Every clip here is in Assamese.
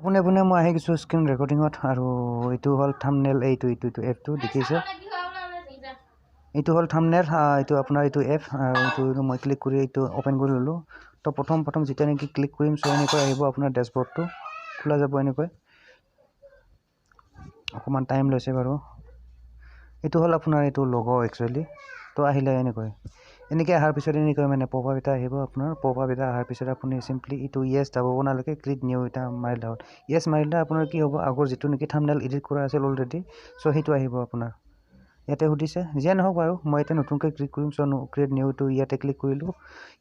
পোনে মই আহি গৈছোঁ স্ক্ৰীন ৰেকৰ্ডিঙত আৰু এইটো হ'ল থাম্বনেইল এইটো এপটো দেখিছে এইটো হ'ল থাম্বনেইল এইটো আপোনাৰ এইটো এপ আৰু এইটো মই ক্লিক কৰি এইটো অপেন কৰি ল'লোঁ তো প্ৰথম যেতিয়া নেকি ক্লিক কৰিম চ' এনেকৈ আহিব আপোনাৰ ডেছবৰ্ডটো খোলা যাব এনেকৈ অকণমান টাইম লৈছে বাৰু এইটো হ'ল আপোনাৰ এইটো লগো একচুৱেলি তো আহিলে এনেকৈ অহাৰ পিছত এনেকৈ মানে পপআপ এটা আহিব আপোনাৰ পপআপ এটা অহাৰ পিছত আপুনি চিম্পলি এইটো য়েছ দাবাব নালাগে ক্লিক নিউ এটা মাৰিলে হ'ল য়েছ মাৰিলে আপোনাৰ কি হ'ব আগৰ যিটো নেকি থাম্বনেইল এডিট কৰা আছিল অলৰেডি চ' সেইটো আহিব আপোনাৰ ইয়াতে সুধিছে যিয়ে নহওক বাৰু মই এতিয়া নতুনকৈ ক্লিক কৰিম চ' ক্ৰিয়েট নিউটো ইয়াতে ক্লিক কৰিলোঁ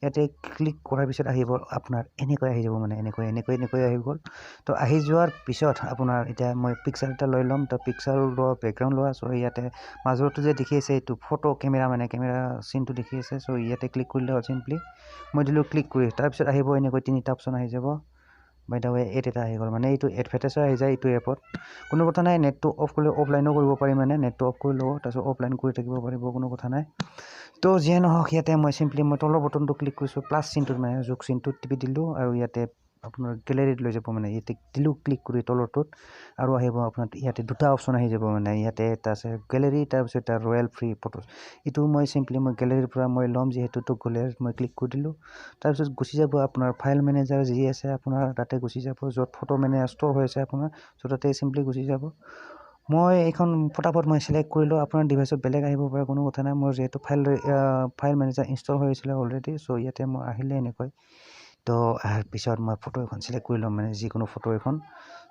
ইয়াতে ক্লিক কৰাৰ পিছত আহিব আপোনাৰ এনেকৈ আহি যাব মানে এনেকৈ আহি গ'ল তো আহি যোৱাৰ পিছত আপোনাৰ এতিয়া মই পিকচাৰ এটা লৈ ল'ম তো পিকচাৰ লোৱা বেকগ্ৰাউণ্ড লোৱা চ' ইয়াতে মাজৰটো যে দেখি আছে এইটো ফটো কেমেৰা কেমেৰা চিনটো দেখি আছে চ' ইয়াতে ক্লিক কৰিলে হ'ল চিম্পলি মই দিলোঁ ক্লিক কৰি তাৰপিছত আহিব এনেকৈ তিনিটা অপশ্যন আহি যাব বাই দ্য ৱে এড এটা আহি গ'ল মানে এইটো এডভাৰটাইজো আহি যায় এইটো এপত কোনো কথা নাই নেটটো অফ কৰিলে অফলাইনো কৰিব পাৰি মানে নেটটো অফ কৰি ল'ব তাৰপিছত অফলাইন কৰি থাকিব পাৰিব কোনো কথা নাই তো যিয়ে নহওক ইয়াতে মই চিম্পলি মই তলৰ বটনটো ক্লিক কৰিছোঁ প্লাছ চিনটোত মানে যোগ চিনটোত টিপি দিলোঁ আৰু ইয়াতে আপোনাৰ গেলেৰীত লৈ যাব মানে ইয়াতে দিলোঁ ক্লিক কৰি তলৰটোত আৰু আহিব আপোনাৰ ইয়াতে দুটা অপশ্যন আহি যাব মানে ইয়াতে এটা আছে গেলেৰী তাৰপিছত এটা ৰয়েল ফ্ৰী ফটোজ এইটো মই চিম্পলি মই গেলেৰীৰ পৰা মই ল'ম যিহেতু তো গেলেৰীত মই ক্লিক কৰি দিলোঁ তাৰপিছত গুচি যাব আপোনাৰ ফাইল মেনেজাৰ যি আছে আপোনাৰ তাতে গুচি যাব য'ত ফটো মানে ষ্ট'ৰ হৈ আছে আপোনাৰ চ' তাতে চিম্পলি গুচি যাব মই এইখন ফটাফট মই চিলেক্ট কৰিলোঁ আপোনাৰ ডিভাইচত বেলেগ আহিব পাৰে কোনো কথা নাই মোৰ যিহেতু ফাইল মেনেজাৰ ইনষ্টল হৈ আছিলে অলৰেডি চ' ইয়াতে মই আহিলে এনেকৈ তো অহাৰ পিছত মই ফটো এখন চিলেক্ট কৰি ল'ম মানে যিকোনো ফটো এখন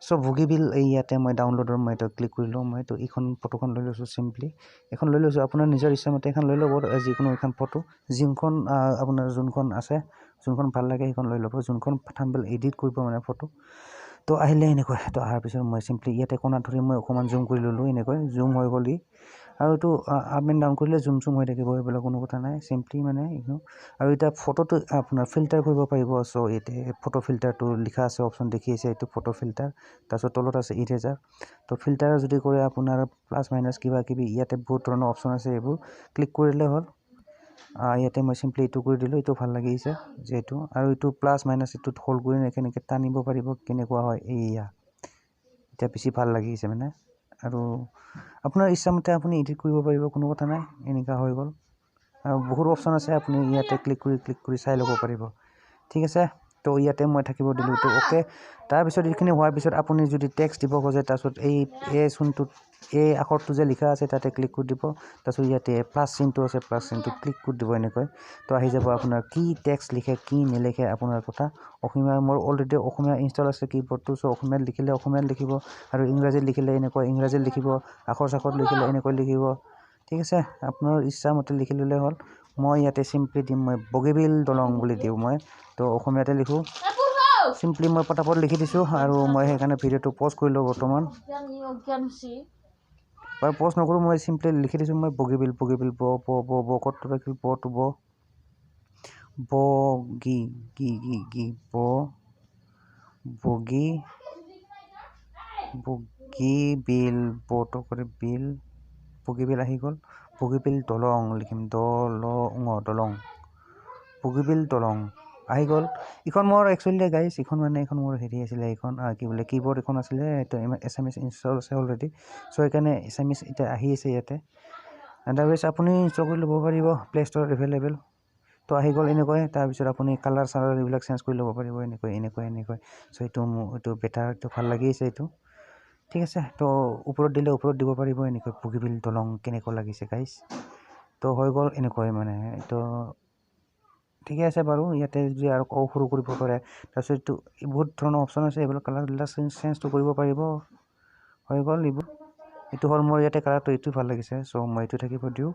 চ' বগীবিল এই ইয়াতে মই ডাউনলোডৰ মই এইটো ক্লিক কৰি লওঁ মই তো এইখন ফটোখন লৈ লৈছোঁ চিম্পলি এখন লৈ লৈছোঁ আপোনাৰ নিজৰ ইচ্ছামতে এখন লৈ ল'ব যিকোনো এখন ফটো যোনখন আপোনাৰ যোনখন আছে যোনখন ভাল লাগে সেইখন লৈ ল'ব যোনখন থাম্বনেইল এডিট কৰিব মানে ফটো তো আহিলে এনেকৈ তো অহাৰ পিছত মই চিম্পলি ইয়াতে কোণাত ধৰি মই অকণমান জুম কৰি ল'লোঁ এনেকৈ জুম হৈ গ'ল আৰু এইটো আপ এণ্ড ডাউন কৰিলে জুম হৈ থাকিব এইবিলাক কোনো কথা নাই চিম্পলি মানে আৰু এতিয়া ফটোটো আপোনাৰ ফিল্টাৰ কৰিব পাৰিব চ' ইয়াতে ফটো ফিল্টাৰটো লিখা আছে অপশ্যন দেখি আছে এইটো ফটো ফিল্টাৰ তাৰপিছত তলত আছে ইৰেজাৰ তো ফিল্টাৰ যদি কৰে আপোনাৰ প্লাছ মাইনাছ কিবা কিবি ইয়াতে বহুত ধৰণৰ অপশ্যন আছে এইবোৰ ক্লিক কৰিলে হ'ল ইয়াতে মই চিম্পলি এইটো কৰি দিলোঁ এইটো ভাল লাগিছে যিহেতু আৰু এইটো প্লাছ মাইনাছ এইটোত হোল্ড কৰি এনেকৈ টানিব পাৰিব কেনেকুৱা হয় এয়া এতিয়া বেছি ভাল লাগিছে মানে আৰু আপোনাৰ ইচ্ছামতে আপুনি এডিট কৰিব পাৰিব কোনো কথা নাই এনেকুৱা হৈ গ'ল আৰু বহুত অপশ্যন আছে আপুনি ইয়াতে ক্লিক কৰি চাই ল'ব পাৰিব ঠিক আছে তো ইয়াতে মই থাকিব দিলোঁ তো অ'কে তাৰপিছত এইখিনি হোৱাৰ পিছত আপুনি যদি টেক্সট দিব খোজে তাৰপিছত এই চিনটোত এই আখৰটো যে লিখা আছে তাতে ক্লিক কৰি দিব তাৰপিছত ইয়াতে প্লাছ চিনটো আছে প্লাছ চিনটো ক্লিক কৰি দিব এনেকৈ তো আহি যাব আপোনাৰ কি টেক্সট লিখে কি নিলিখে আপোনাৰ কথা অসমীয়া মোৰ অলৰেডি অসমীয়া ইনষ্টল আছে কীবৰ্ডটো চ' অসমীয়াত লিখিলে অসমীয়াত লিখিব আৰু ইংৰাজীত লিখিলে এনেকৈ ইংৰাজীত লিখিব আখৰ চাখৰ লিখিলে এনেকৈ লিখিব ঠিক আছে আপোনাৰ ইচ্ছামতে লিখি ল'লে হ'ল মই ইয়াতে চিম্পলি দিম মই বগীবিল দলং বুলি দিওঁ মই তো অসমীয়াতে লিখোঁ চিম্পলি মই পটাপট লিখি দিছোঁ আৰু মই সেইকাৰণে ভিডিঅ'টো প'জ কৰিলোঁ বৰ্তমান বাৰু প'জ নকৰোঁ মই চিম্পলি লিখি দিছোঁ মই বগীবিল ক'ত ৰাখিল বগী বগীবিল বটো কৰি বিল বগীবিল আহি গ'ল বগীবিল দলং লিখিম দলং বগীবিল দলং আহি গ'ল এইখন মোৰ একচুৱেলি গাইছ এইখন মোৰ হেৰি আছিলে এইখন কি বোলে কীবৰ্ড এখন আছিলে এইটো SMS ইনষ্টল আছে অলৰেডি চ' সেইকাৰণে SMS এতিয়া আহি আছে ইয়াতে আদাৰৱাইজ আপুনি ইনষ্টল কৰি ল'ব পাৰিব প্লে ষ্ট'ৰত এভেইলেবল তো আহি গ'ল এনেকৈ তাৰপিছত আপুনি কালাৰ চালাৰ এইবিলাক চেঞ্জ কৰি ল'ব পাৰিব এনেকৈ চ' এইটো বেটাৰ এইটো ভাল লাগিছে এইটো ঠিক আছে তো ওপৰত দিলে ওপৰত দিব পাৰিব এনেকৈ বগীবিল দলং কেনেকুৱা লাগিছে গাইছ তো হৈ গ'ল এনেকৈ মানে তো ঠিকে আছে বাৰু ইয়াতে যদি আৰু সৰু কৰিব পাৰে তাৰপিছত এইটো বহুত ধৰণৰ অপশ্যন আছে এইবিলাক কালাৰবিলাক চেঞ্জটো কৰিব পাৰিব হৈ গ'ল এইটো হ'ল মোৰ ইয়াতে কালাৰটো এইটো ভাল লাগিছে চ' মই এইটো থাকিব দিওঁ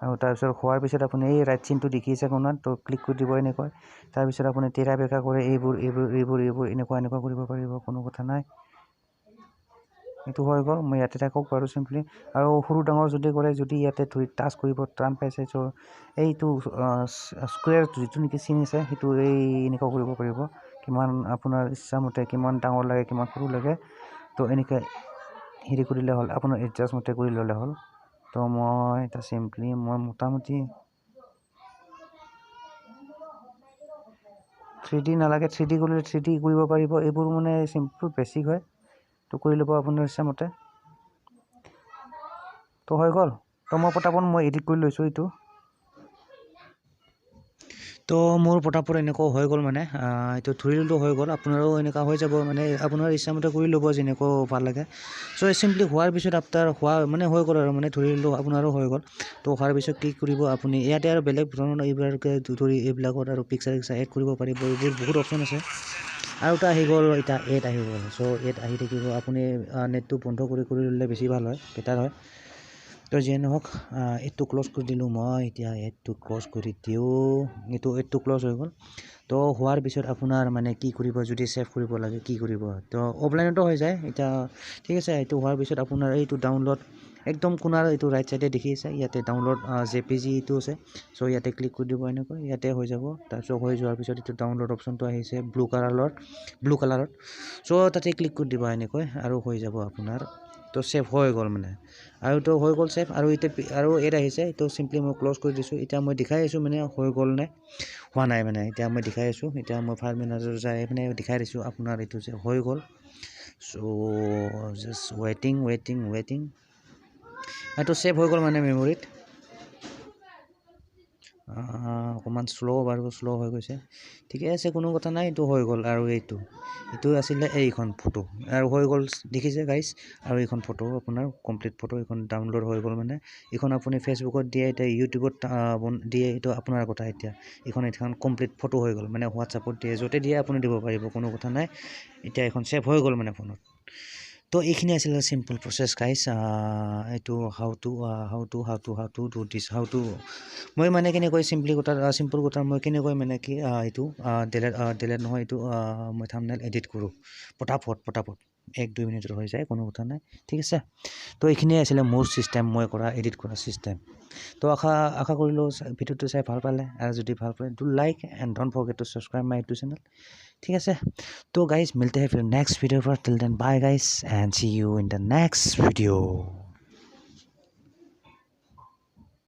আৰু তাৰপিছত হোৱাৰ পিছত আপুনি এই ৰাইট চিনটো দেখিছে কোণত তো ক্লিক কৰি দিব এনেকৈ তাৰপিছত আপুনি তেৰা বেকা কৰে এইবোৰ এনেকুৱা কৰিব পাৰিব কোনো কথা নাই এইটো হৈ গ'ল মই ইয়াতে থাকক বাৰু চিম্পলি আৰু সৰু ডাঙৰ যদি কৰে যদি ইয়াতে ধৰি টাচ কৰিব টান পাইছে চ' এইটো স্কুৱেৰ যিটো নেকি চিন আছে সেইটো এনেকুৱা কৰিব পাৰিব কিমান আপোনাৰ ইচ্ছামতে কিমান ডাঙৰ লাগে কিমান সৰু লাগে তো এনেকৈ হেৰি কৰিলে হ'ল আপোনাৰ এডজাষ্টমতে কৰি ল'লে হ'ল তো মই এটা চিম্পলি মই মোটামুটি 3D নালাগে 3D কৰিলে 3D কৰিব পাৰিব এইবোৰ মানে চিম্পল বেছিক হয় তো কৰি ল'ব আপোনাৰ ইচ্ছামতে তো হৈ গ'ল তো মই পটাপট মই এডিট কৰি লৈছোঁ এইটো তো মোৰ পটাপট এনেকুৱা হৈ গ'ল মানে এইটো থ্ৰিলটো হৈ গ'ল আপোনাৰো এনেকুৱা হৈ যাব মানে আপোনাৰ ইচ্ছামতে কৰি ল'ব যেনেকুৱা ভাল লাগে চ' চিম্পলি হোৱাৰ পিছত আপোনাৰ হোৱা মানে হৈ গ'ল আৰু মানে থ্ৰিলটো আপোনাৰো হৈ গ'ল তো হোৱাৰ পিছত কি কৰিব আপুনি ইয়াতে আৰু বেলেগ ধৰণৰ এইবিলাকে ধৰি এইবিলাকত আৰু পিকচাৰ এড কৰিব পাৰিব এইবোৰ বহুত অপশ্যন আছে আৰু এটা আহি গ'ল এতিয়া এড আহি গ'ল চ' এড আহি থাকিব আপুনি নেটটো বন্ধ কৰি ল'লে বেছি ভাল হয় বেটাৰ হয় তো যিয়ে নহওক এইটো ক্ল'জ কৰি দিলোঁ মই এতিয়া এডটো ক্ল'জ কৰি দিওঁ এইটো ক্ল'জ হৈ গ'ল তো হোৱাৰ পিছত আপোনাৰ মানে কি কৰিব যদি ছেভ কৰিব লাগে কি কৰিব তো অফলাইনতো হৈ যায় এতিয়া ঠিক আছে এইটো হোৱাৰ পিছত আপোনাৰ এইটো ডাউনলোড একদম কোনাৰ এইটো ৰাইট চাইডে দেখি আছে ইয়াতে ডাউনলোড JPG এইটো আছে চ' ইয়াতে ক্লিক কৰি দিব এনেকৈ ইয়াতে হৈ যাব তাৰপিছত হৈ যোৱাৰ পিছত এইটো ডাউনলোড অপশ্যনটো আহিছে ব্লু কালাৰত চ' তাতে ক্লিক কৰি দিব এনেকৈ আৰু হৈ যাব আপোনাৰ তো ছেভ হৈ গ'ল মানে আৰু তো হৈ গ'ল ছেভ আৰু এতিয়া আৰু এড আহিছে এইটো চিম্পলি মই ক্ল'জ কৰি দিছোঁ এতিয়া মই দেখাই আছোঁ মানে হৈ গ'ল নে হোৱা নাই মানে এতিয়া মই দেখাই আছোঁ এতিয়া মই ফাইল মেনেজাৰ যাই মানে দেখাই দিছোঁ আপোনাৰ এইটো যে হৈ গ'ল চ' জাষ্ট ৱেইটিং এইটো ছেভ হৈ গ'ল মানে মেমৰিত অকণমান শ্ল' হৈ গৈছে ঠিকে আছে কোনো কথা নাই এইটো হৈ গ'ল আৰু এইটো আছিলে এইখন ফটো আৰু হৈ গ'ল দেখিছে গাইজ আৰু এইখন ফটো আপোনাৰ কমপ্লিট ফটো এইখন ডাউনলোড হৈ গ'ল মানে এইখন আপুনি ফেচবুকত দিয়ে এতিয়া ইউটিউবত দিয়ে এইটো আপোনাৰ কথা এতিয়া এইখন কমপ্লিট ফটো হৈ গ'ল মানে হোৱাটছআপত দিয়ে য'তে দিয়ে আপুনি দিব পাৰিব কোনো কথা নাই এতিয়া এইখন ছেভ হৈ গ'ল মানে ফোনত তো এইখিনি আছিলে চিম্পল প্ৰচেছ গাইজ এইটো হাউ টু ডু দিছ মই মানে কেনেকৈ চিম্পল কথা মই কেনেকৈ মানে কি এইটো ডিলেট নহয় এইটো মই থাম্বনেইল এডিট কৰোঁ পটাপট 1-2 মিনিটত হৈ যায় কোনো কথা নাই ঠিক আছে তো এইখিনিয়ে আছিলে মোৰ ছিষ্টেম মই এডিট কৰা ছিষ্টেম তো আশা কৰিলোঁ ভিডিঅ'টো চাই ভাল পালে আৰু যদি ভাল পালে do like and don't forget to subscribe my YouTube channel ঠিক আছে তো গাইজ মিলতে हैं फिर नेक्स्ट वीडियो पर till then bye guys and see you in the next video